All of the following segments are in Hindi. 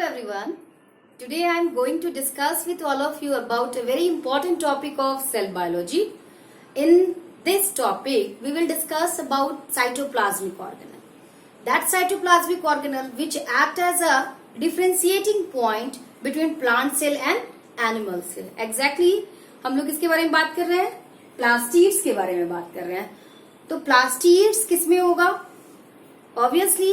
everyone. Today I am going to discuss with all of you about a very important topic of cell biology. In this topic, we will discuss about cytoplasmic organelle. That cytoplasmic organelle which act as a differentiating point between plant cell and animal cell. Exactly, हम लोग किसके बारे में बात कर रहे हैं? प्लास्टिड्स के बारे में बात कर रहे हैं. तो प्लास्टिड्स किसमें होगा? ऑब्वियसली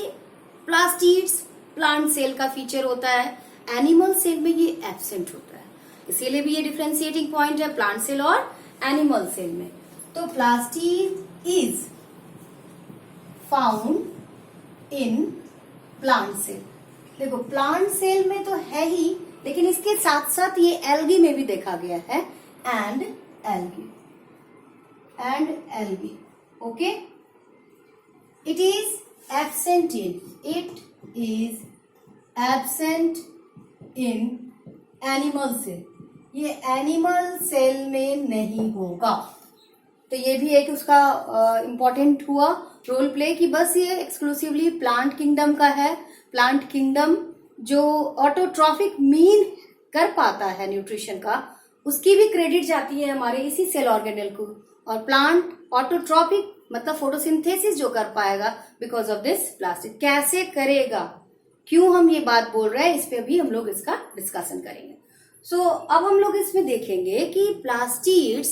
प्लास्टिड्स प्लांट सेल का फीचर होता है, एनिमल सेल में ये एब्सेंट होता है, इसीलिए भी ये डिफरेंशिएटिंग पॉइंट है प्लांट सेल और एनिमल सेल में. तो plastid is found in plant cell. देखो प्लांट सेल में तो है ही, लेकिन इसके साथ साथ ये एल्गी में भी देखा गया है. And algae okay. It is absent in animal cell. ये एनिमल सेल में नहीं होगा. तो ये भी एक उसका इम्पोर्टेंट हुआ रोल प्ले कि बस ये एक्सक्लूसिवली प्लांट किंगडम का है. प्लांट किंगडम जो ऑटोट्रॉफिक मीन कर पाता है न्यूट्रिशन का, उसकी भी क्रेडिट जाती है हमारे इसी सेल ऑर्गेनेल को. और प्लांट ऑटोट्रॉपिक मतलब फोटोसिंथेसिस जो कर पाएगा बिकॉज ऑफ दिस प्लास्टिड. कैसे करेगा, क्यों हम ये बात बोल रहे हैं, इस पे भी हम लोग इसका डिस्कशन करेंगे. सो अब हम लोग इसमें देखेंगे कि प्लास्टिड्स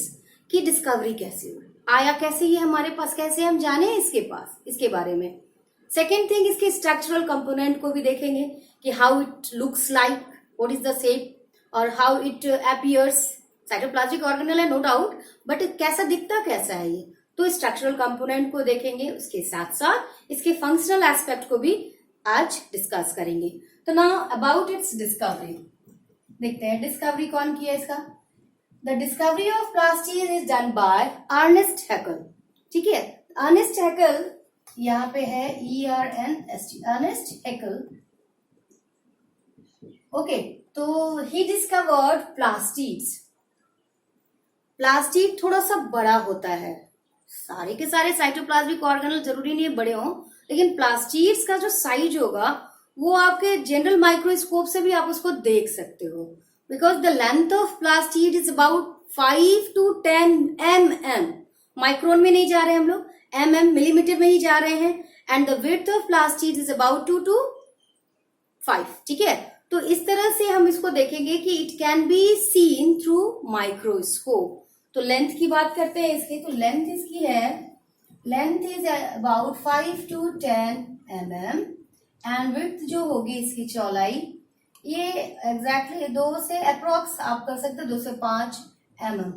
की डिस्कवरी कैसे हुई, आया कैसे ये हमारे पास, कैसे हम जाने इसके बारे में. सेकेंड थिंग, इसके स्ट्रक्चरल कंपोनेंट को भी देखेंगे कि how it looks like, what is the shape और how it appears. Cytoplasmic organelle है नो डाउट, बट कैसा दिखता कैसा है ये, तो स्ट्रक्चरल कंपोनेंट को देखेंगे. उसके साथ साथ इसके फंक्शनल एस्पेक्ट को भी आज डिस्कस करेंगे. तो नाउ अबाउट इट्स डिस्कवरी देखते हैं. डिस्कवरी कौन किया इसका? The discovery of plastid is done by Ernst Haeckel. ठीक है, अर्नेस्ट हैकल यहाँ पे है ERNST, अर्नेस्ट हैकल. ओके, तो ही डिस्कवर्ड प्लास्टिड्स. प्लास्टिड थोड़ा सा बड़ा होता है. सारे के सारे साइटोप्लाज्मिक ऑर्गेनेल जरूरी नहीं है बड़े हों, लेकिन प्लास्टिड्स का जो साइज होगा वो आपके जनरल माइक्रोस्कोप से भी आप उसको देख सकते हो. Because the length of plastid is about 5 to 10 mm. Micron में नहीं जा रहे हम लोग, मिलीमीटर में ही जा रहे हैं. And the width of plastid is about 2 to 5. ठीक है, तो इस तरह से हम इसको देखेंगे कि it can be seen through microscope. तो लेंथ की बात करते हैं इसकी. तो लेंथ इसकी है, length is about 5 to 10 mm. And width जो होगी इसकी चौड़ाई, ये एग्जैक्टली 2 से अप्रोक्स आप कर सकते हैं 2 से 5 mm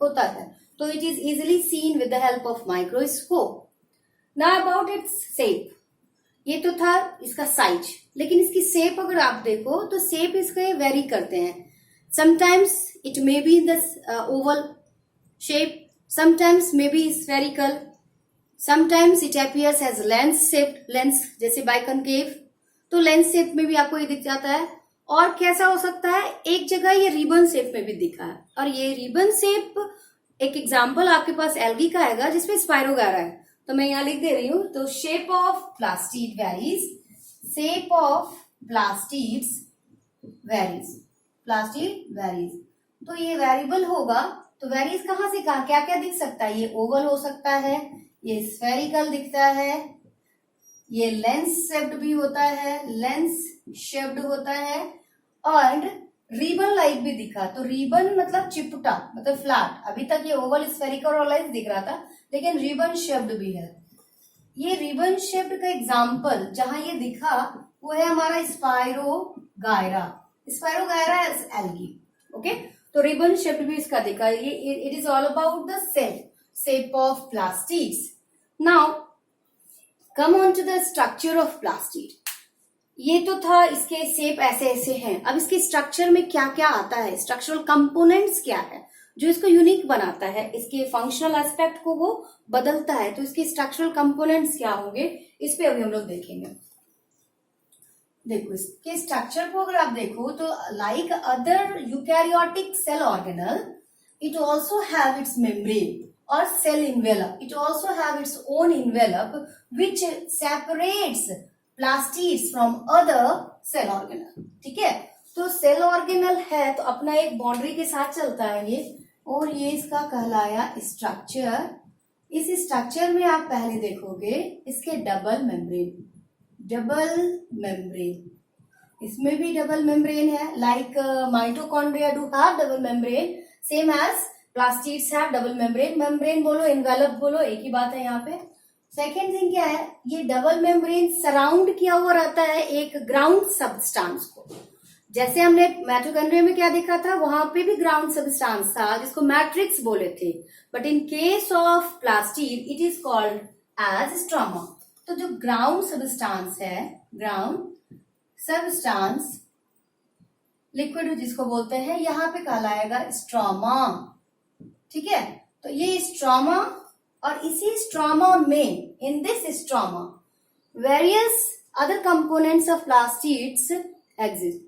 होता है. तो it is easily seen with the help of microscope. Now about its shape. ये तो था इसका साइज, लेकिन इसकी शेप अगर आप देखो तो शेप इसके वेरी करते हैं. Sometimes it may be in the oval shape, sometimes may be spherical, sometimes it appears as lens shaped, lens जैसे biconcave. तो lens shape में भी आपको ये दिख जाता है. और कैसा हो सकता है, एक जगह ये रिबन शेप में भी दिखा है. और ये रिबन शेप एक एग्जांपल आपके पास एल्गी का आएगा जिसमें स्पाइरोगायरा है, तो मैं यहाँ लिख दे रही हूँ. तो shape of plastid varies, shape of plastids varies, plastid varies. तो ये वेरिएबल होगा. तो वेरीज कहाँ से कहाँ, क्या क्या दिख सकता है? ये ओवल हो सकता है, ये स्फेरिकल दिखता है, ये लेंस शेप्ड भी होता है, लेंस शेप्ड होता है, और रिबन लाइक भी दिखा. तो रिबन मतलब चिपटा, मतलब फ्लैट. अभी तक ये ओवल स्फेरिकल और लाइक दिख रहा था, लेकिन रिबन शेप्ड भी है. ये रिबन शेप्ड का एग्जाम्पल जहां ये दिखा वो है हमारा spirogyra. Spirogyra is algae. Okay, तो रिबन शेप भी इसका दिखा. ये it is all about the shape of plastids. Now come on to the structure of plastid. ये तो था इसके शेप ऐसे ऐसे हैं. अब इसके स्ट्रक्चर में क्या क्या आता है, स्ट्रक्चरल कंपोनेंट्स क्या है जो इसको यूनिक बनाता है, इसके फंक्शनल एस्पेक्ट को वो बदलता है. तो इसके स्ट्रक्चरल कंपोनेंट्स क्या होंगे, इस पे अभी हम लोग देखेंगे. देखो इसके स्ट्रक्चर को अगर आप देखो तो like other eukaryotic cell organelle, it also have its membrane or cell envelope. It also have its own envelope which separates plastids from other cell organelle. ठीक है, तो सेल ऑर्गेनल है तो अपना एक बाउंड्री के साथ चलता है ये, और ये इसका कहलाया स्ट्रक्चर। इस स्ट्रक्चर में आप पहले देखोगे इसके डबल मेम्ब्रेन, इसमें भी डबल मेम्ब्रेन है, like mitochondria do have double membrane, same as plastids have double membrane बोलो एनवेलप बोलो, एक ही बात है यहाँ पे। सेकेंड थिंग क्या है, ये डबल मेम्ब्रेन सराउंड किया हुआ रहता है एक ग्राउंड सब्सटेंस को। जैसे हमने माइटोकॉन्ड्रिया में क्या देखा था, वहां पे भी ग्राउंड सब्सटेंस था जिसको मैट्रिक्स बोले थे, but in case of plastid it is called as stroma. तो जो ग्राउंड सब्सटेंस है, ग्राउंड सब्सटेंस लिक्विड जिसको बोलते हैं, यहाँ पे कहलाएगा स्ट्रोमा। ठीक है, तो ये स्ट्रोमा, और इसी स्ट्रोमा में, इन this stroma various other components of plastids exist.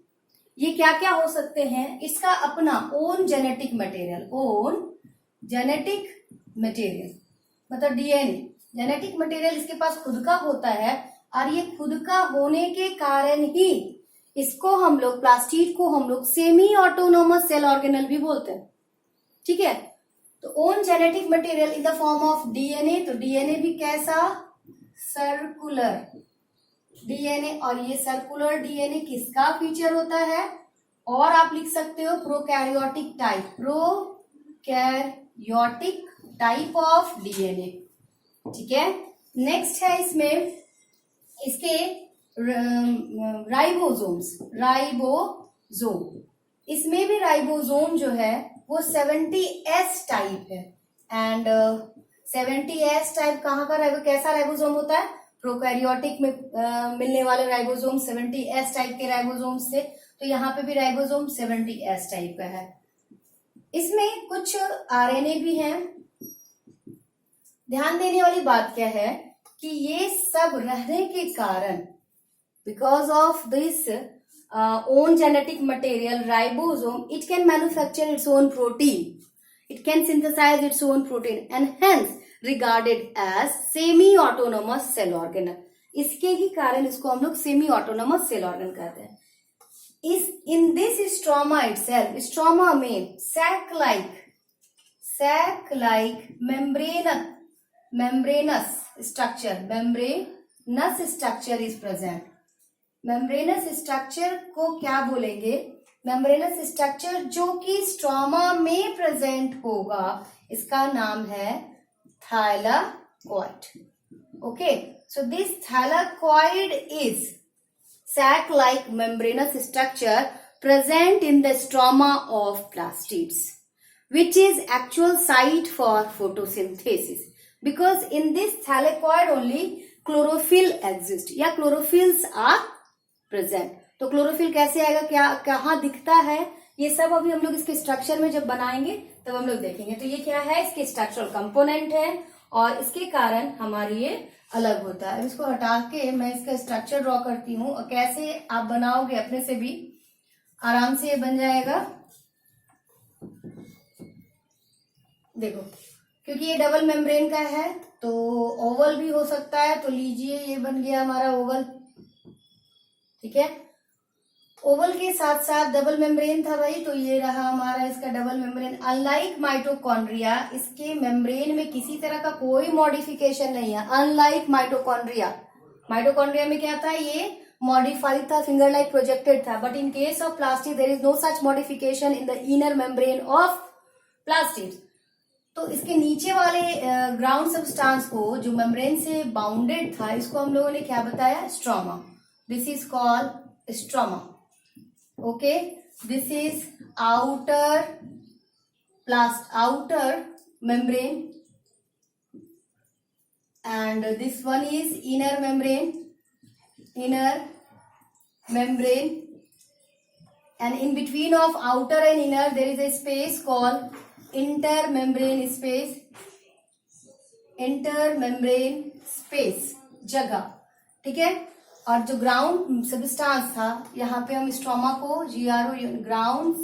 ये क्या क्या हो सकते हैं, इसका अपना ओन जेनेटिक मटेरियल मतलब डीएनए, जेनेटिक मटेरियल इसके पास खुद का होता है, और ये खुद का होने के कारण ही इसको हम लोग, प्लास्टिड को हम लोग सेमी ऑटोनोमस सेल ऑर्गेनल भी बोलते हैं। ठीक है, तो own genetic material in the form of DNA, तो डीएनए भी कैसा, सर्कुलर डीएनए, और ये सर्कुलर डीएनए किसका फीचर होता है, और आप लिख सकते हो प्रोकैरियोटिक टाइप ऑफ डीएनए। ठीक है, नेक्स्ट है इसमें इसके राइबोसोम, इसमें भी राइबोसोम जो है वो 70S टाइप है, एंड 70S टाइप कहाँ का कैसा राइबोसोम होता है, प्रोकैरियोटिक में मिलने वाले राइबोसोम 70S टाइप के राइबोसोम से, तो यहाँ पे भी राइबोसोम 70S टाइप का है। इसमें कुछ आरएनए भी हैं। ध्यान देने वाली बात क्या है कि ये सब रहने के कारण, because of this own genetic material ribosome, it can manufacture its own protein, it can synthesize its own protein, and hence regarded as semi autonomous cell organelle। इसके ही कारण इसको हम लोग सेमी ऑटोनोमस सेल ऑर्गन कहते हैं। इस in this stroma itself, stroma में sac like membranous structure is present। Membranous structure को क्या बोलेंगे, मेम्ब्रेनस स्ट्रक्चर जो कि स्ट्रोमा में प्रेजेंट होगा, इसका नाम है thylakoid. Okay, so this thylakoid is sac like membranous structure present in the stroma of plastids, which is actual site for photosynthesis, because in this thylakoid only chlorophyll exists या chlorophylls are present। तो क्लोरोफिल कैसे आएगा, क्या कहाँ दिखता है, ये सब अभी हम लोग इसके स्ट्रक्चर में जब बनाएंगे तब हम लोग देखेंगे। तो ये क्या है, इसके स्ट्रक्चरल कंपोनेंट है, और इसके कारण हमारी ये अलग होता है। अब इसको हटा के मैं इसका स्ट्रक्चर ड्रॉ करती हूँ, और कैसे आप बनाओगे अपने से भी आराम से ये बन जाएगा। देखो, क्योंकि ये डबल मेम्ब्रेन का है तो ओवल भी हो सकता है, तो लीजिए ये बन गया हमारा ओवल। ठीक है, ओवल के साथ साथ डबल मेम्ब्रेन था भाई, तो ये रहा हमारा इसका डबल मेम्ब्रेन। अनलाइक माइटोकॉन्ड्रिया, इसके मेम्ब्रेन में किसी तरह का कोई मॉडिफिकेशन नहीं है। अनलाइक माइटोकॉन्ड्रिया में क्या था, ये मॉडिफाइड था, फिंगर लाइक प्रोजेक्टेड था, but in case of plastid there is no such modification in the inner membrane of plastid. तो इसके नीचे वाले ग्राउंड सब्सटेंस को जो मेम्ब्रेन से बाउंडेड था, इसको हम लोगों ने क्या बताया, stroma. This is called stroma. Okay, this is outer membrane, and this one is inner membrane, and in between of outer and inner there is a space called intermembrane space जगह। ठीक है, और जो ग्राउंड सब्सटेंस था, यहाँ पे हम स्ट्रोमा को GRO ग्राउंड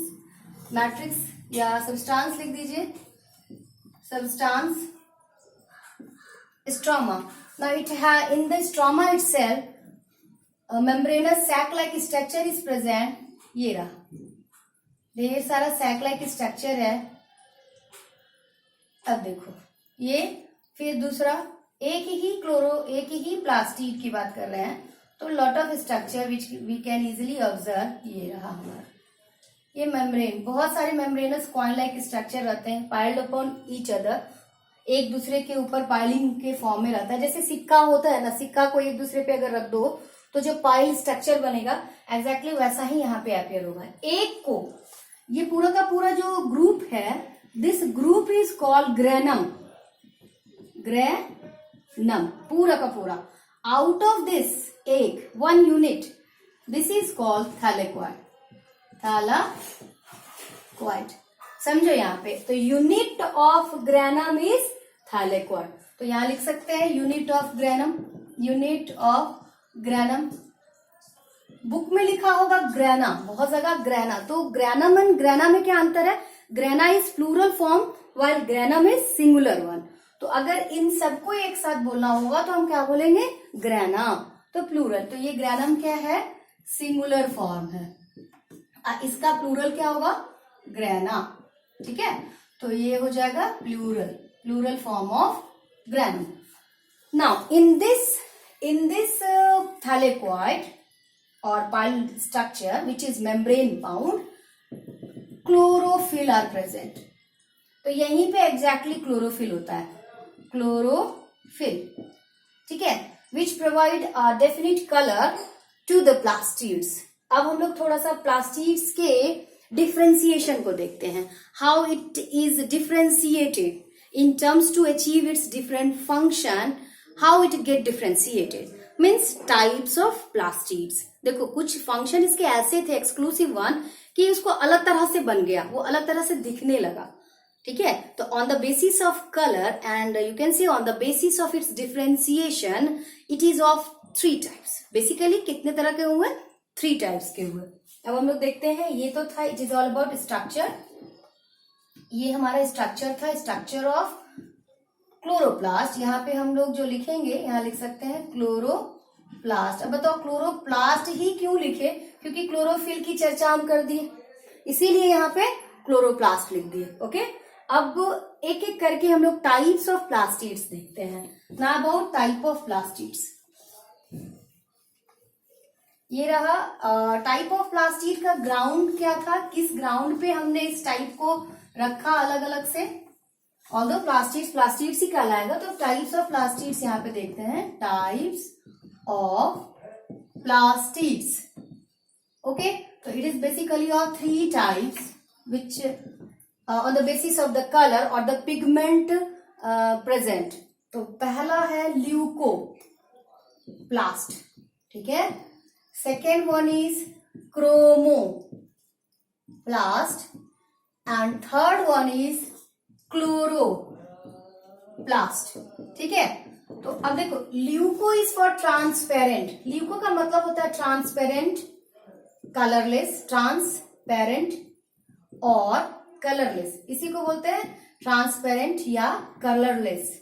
मैट्रिक्स या सब्सटेंस लिख दीजिए, substance stroma. Now it have in the stroma itself membranous sac like structure is present, ये रहा, ढेर सारा सैक लाइक स्ट्रक्चर है। अब देखो ये, फिर दूसरा एक ही प्लास्टिड की बात कर रहे हैं, तो lot of structure which we can easily observe, ये रहा हमारा ये मेम्ब्रेन। बहुत सारे मेम्ब्रेनस कॉइन लाइक स्ट्रक्चर रहते हैं, पाइल्ड अपॉन ईच अदर, एक दूसरे के ऊपर पाइलिंग के फॉर्म में रहता है। जैसे सिक्का होता है ना, सिक्का को एक दूसरे पे अगर रख दो तो जो पाइल स्ट्रक्चर बनेगा एग्जैक्टली वैसा ही यहाँ पे अपियर होगा। एक को, ये पूरा का पूरा जो ग्रुप है, this group is called granum, granum पूरा का पूरा। आउट ऑफ दिस एक one unit, this is called thylakoid, thylakoid, समझो यहाँ पे। तो unit of granum is thylakoid, तो यहां लिख सकते हैं unit of granum, unit of granum. Book में लिखा होगा ग्रेना, बहुत जगह ग्रेना, तो ग्रेनम एंड ग्रेना में क्या अंतर है? Grana is plural form while granum is singular one. तो अगर इन सबको एक साथ बोलना होगा तो हम क्या बोलेंगे? ग्रेना, तो प्लूरल। तो ये ग्रेनम क्या है? सिंगुलर फॉर्म है। इसका प्लूरल क्या होगा? ग्रेना, ठीक है। तो ये हो जाएगा plural, plural form of granum. Now in this thylakoid or pile structure which is membrane bound, chlorophyll are present। तो यहीं पे एग्जैक्टली क्लोरोफिल होता है, क्लोरोफिल, ठीक है, which provide a definite color to the plastids। अब हम लोग थोड़ा सा प्लास्टिड्स के डिफ्रेंसिएशन को देखते हैं, how it is differentiated in terms to achieve its different function, how it get differentiated means types of plastids। देखो कुछ फंक्शन इसके ऐसे थे एक्सक्लूसिव वन कि उसको अलग तरह से बन गया, वो अलग तरह से दिखने लगा, ठीक है। तो on the basis of colour and you can see on the basis of its differentiation it is of 3 types. Basically कितने तरह के हुए? 3 टाइप्स के हुए। अब हम लोग देखते हैं, ये तो था it is all about structure, ये हमारा स्ट्रक्चर था, स्ट्रक्चर ऑफ क्लोरोप्लास्ट। यहाँ पे हम लोग जो लिखेंगे, यहाँ लिख सकते हैं क्लोरोप्लास्ट। अब बताओ क्लोरोप्लास्ट ही क्यों लिखे? क्योंकि क्लोरोफिल की चर्चा हम कर दिए, इसीलिए यहाँ पे क्लोरोप्लास्ट लिख दिए। ओके, अब एक एक करके हम लोग टाइप्स ऑफ प्लास्टिड्स देखते हैं। ना अबाउट टाइप ऑफ प्लास्टिड्स, ये रहा टाइप ऑफ प्लास्टिड का ग्राउंड क्या था, किस ग्राउंड पे हमने इस टाइप को रखा अलग अलग से। ऑल्दो प्लास्टिड्स ही कहलाएगा, तो टाइप्स ऑफ प्लास्टिड्स यहाँ पे देखते हैं, टाइप्स ऑफ प्लास्टिड्स। ओके, तो it is basically of 3 types which on the basis of the colour और द पिगमेंट प्रेजेंट। तो पहला है ल्यूकोप्लास्ट, ठीक है। Second one is chromoplast and third one is chloroplast, ठीक है। तो अब देखो, leuco is for transparent. Leuco का मतलब होता है ट्रांसपेरेंट, कलरलेस, ट्रांसपेरेंट और कलरलेस, इसी को बोलते हैं ट्रांसपेरेंट या कलरलेस।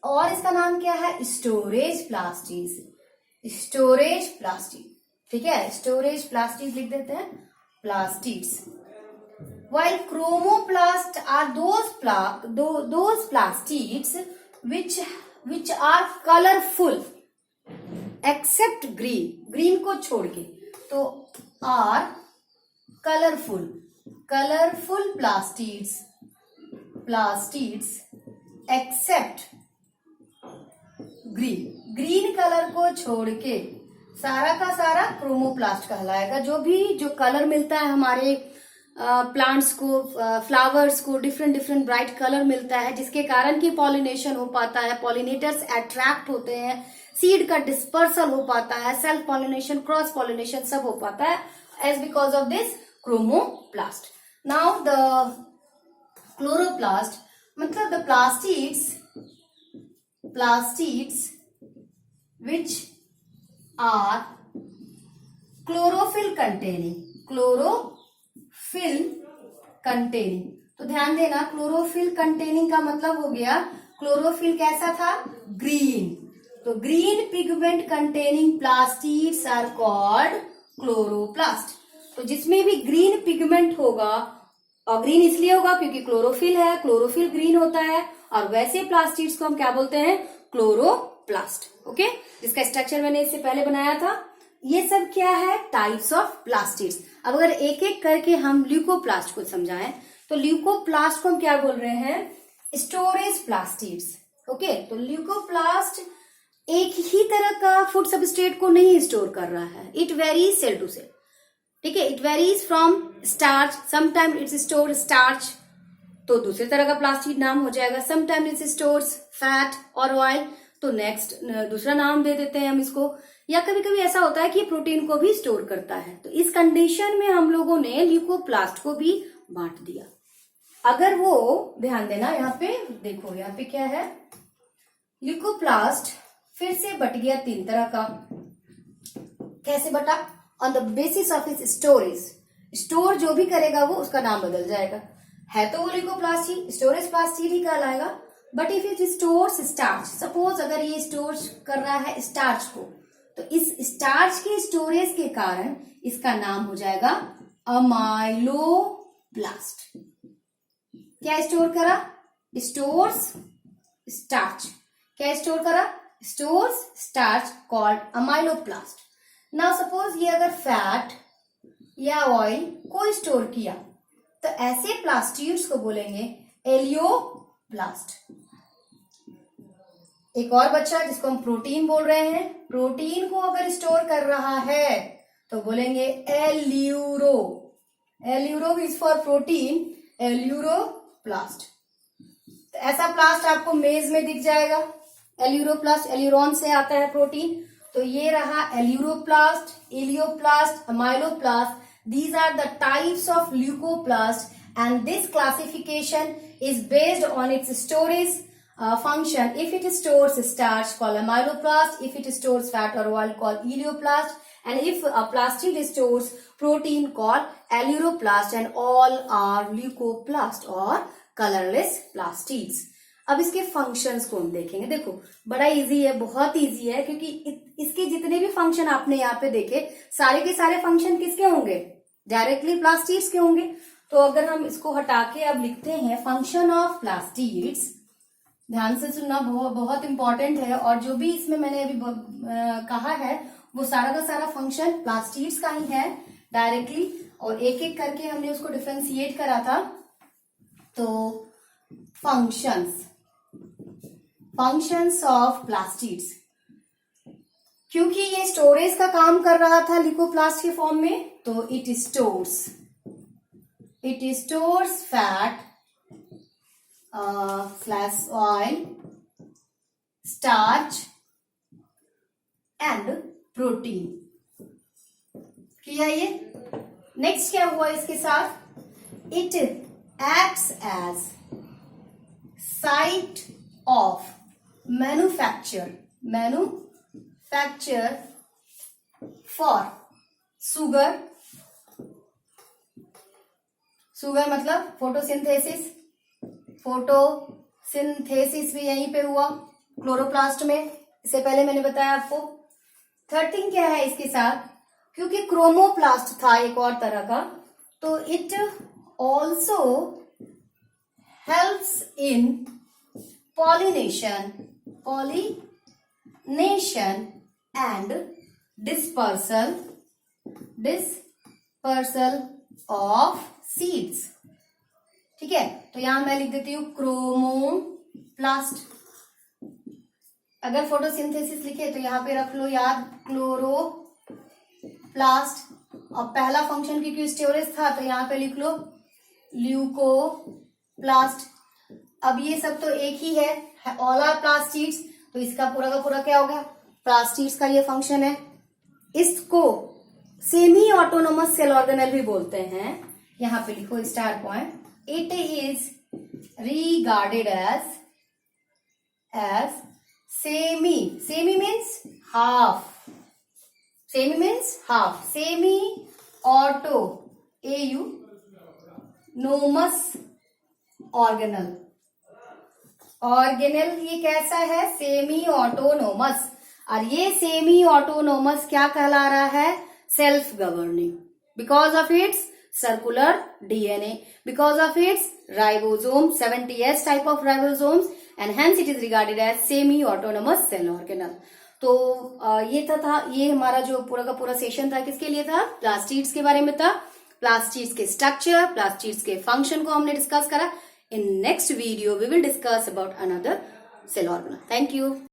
और इसका नाम क्या है? स्टोरेज प्लास्टिड, स्टोरेज प्लास्टिड, ठीक है। स्टोरेज प्लास्टिड लिख देते हैं, plastids. While chromoplast are those plastids which are colorful except green, green को छोड़ के, तो are colorful plastids except green colour को छोड़ के सारा का सारा क्रोमोप्लास्ट कहलाएगा। जो कलर मिलता है हमारे प्लांट्स को, फ्लावर्स को डिफरेंट ब्राइट कलर मिलता है, जिसके कारण की पॉलिनेशन हो पाता है, पॉलिनेटर्स अट्रैक्ट होते हैं, सीड का डिस्पर्सल हो पाता है, सेल्फ पॉलिनेशन, क्रॉस पॉलिनेशन सब हो पाता है as because of this chromoplast. Now the chloroplast मतलब the plastids which are chlorophyll containing। तो ध्यान देना, क्लोरोफिल कंटेनिंग का मतलब हो गया, क्लोरोफिल कैसा था? ग्रीन। तो तो green pigment containing plastids are called chloroplast. तो जिसमें भी ग्रीन पिगमेंट होगा, और ग्रीन इसलिए होगा क्योंकि क्लोरोफिल है, क्लोरोफिल ग्रीन होता है, और वैसे प्लास्टिड्स को हम क्या बोलते हैं, क्लोरोप्लास्ट। ओके, जिसका स्ट्रक्चर मैंने इससे पहले बनाया था। ये सब क्या है, टाइप्स ऑफ प्लास्टिड्स। अब अगर एक एक करके हम ल्यूकोप्लास्ट को समझाएं तो ल्यूकोप्लास्ट को हम क्या बोल रहे हैं, स्टोरेज प्लास्टिड्स। ओके, तो ल्यूकोप्लास्ट एक ही तरह का फूड सबस्ट्रेट को नहीं स्टोर कर रहा है, it varies cell to cell. ठीक है, it varies from starch, sometime its store starch, तो दूसरे तरह का प्लास्टिड नाम हो जाएगा। समटाइम इट्स स्टोर्स फैट और ऑयल, तो नेक्स्ट दूसरा नाम दे देते हैं हम इसको। या कभी कभी ऐसा होता है कि प्रोटीन को भी स्टोर करता है, तो इस कंडीशन में हम लोगों ने ल्यूकोप्लास्ट को भी बांट दिया। अगर वो ध्यान देना, यहाँ पे देखो, यहाँ पे क्या है, ल्यूकोप्लास्ट फिर से बट गया तीन तरह का। कैसे बटा, on the basis of its storage. Store जो भी करेगा वो उसका नाम बदल जाएगा, है तो वो ल्यूकोप्लास्ट ही, स्टोरेज प्लास्टिड ही कहलाएगा। But if it stores starch, suppose अगर ये स्टोर कर रहा है स्टार्च को, तो इस स्टार्च के स्टोरेज के कारण इसका नाम हो जाएगा अमाइलोप्लास्ट। क्या स्टोर करा, स्टोर्स स्टार्च। क्या स्टोर करा, stores starch, called amyloplast. Now suppose ये अगर फैट या ऑयल को स्टोर किया, तो ऐसे प्लास्टिड्स को बोलेंगे एलियोप्लास्ट। एक और बच्चा जिसको हम प्रोटीन बोल रहे हैं, प्रोटीन को अगर स्टोर कर रहा है तो बोलेंगे एल्यूरो। एल्यूरो इज फॉर प्रोटीन, एल्यूरोप्लास्ट। तो ऐसा प्लास्ट आपको मेज में दिख जाएगा, एल्यूरोप्लास्ट, एल्यूरॉन से आता है प्रोटीन। तो ये रहा aleuroplast, elaioplast, amyloplast. These are the types of leucoplast, and this classification is based on its storage function. If it stores starch, called amyloplast. If it stores fat or oil, called elioplast. And if a plastid stores protein, called alluroplast. And all are leucoplast or colorless plastids. अब इसके फंक्शंस को हम देखेंगे। देखो बड़ा इजी है, बहुत इजी है, क्योंकि इसके जितने भी फंक्शन आपने यहाँ पे देखे, सारे के सारे फंक्शन किसके होंगे, डायरेक्टली प्लास्टिड्स के होंगे। तो अगर हम इसको हटा के अब लिखते हैं फंक्शन ऑफ प्लास्टिड्स, ध्यान से सुनना, बहुत इंपॉर्टेंट है। और जो भी इसमें मैंने अभी कहा है वो सारा का सारा फंक्शन प्लास्टिड्स का ही है डायरेक्टली, और एक एक करके हमने उसको डिफ्रेंशिएट करा था। तो फंक्शंस ऑफ प्लास्टिड्स, क्योंकि ये स्टोरेज का काम कर रहा था ल्यूकोप्लास्ट के फॉर्म में, तो it stores fat slash oil, starch and protein. किया ये। नेक्स्ट क्या हुआ इसके साथ, it acts as site of manufacture for sugar मतलब फोटोसिंथेसिस भी यहीं पे हुआ क्लोरोप्लास्ट में, इससे पहले मैंने बताया आपको। थर्ड थिंग क्या है इसके साथ, क्योंकि क्रोमोप्लास्ट था एक और तरह का, तो it also helps in pollination and dispersal of seeds। ठीक है, तो यहां मैं लिख देती हूं क्रोमोप्लास्ट। अगर फोटोसिंथेसिस लिखे तो यहां पे रख लो याद क्लोरोप्लास्ट, और पहला फंक्शन क्योंकि स्टोरेज था तो यहां पे लिख लो ल्यूकोप्लास्ट। अब ये सब तो एक ही है, ऑल आर प्लास्टिड्स, तो इसका पूरा का पूरा क्या हो गया, प्लास्टिड्स का ये फंक्शन है। इसको सेमी ऑटोनोमस सेल ऑर्गेनेल भी बोलते हैं, यहां पे लिखो star point. It is regarded as semi means half, semi autonomous organelle. ये कैसा है, सेमी ऑटोनोमस। और ये सेमी ऑटोनोमस क्या कहला रहा है? Self governing, because of its circular DNA, because of its ribosome 70S type of ribosomes, and hence it is regarded as semi autonomous cell organelle. तो ये था ये हमारा जो पूरा का पूरा सेशन था, किसके लिए था? प्लास्टिड्स के बारे में था। प्लास्टिड्स के स्ट्रक्चर, प्लास्टिड्स के फंक्शन को हमने डिस्कस करा। In next video we will discuss about another cell organelle. Thank you.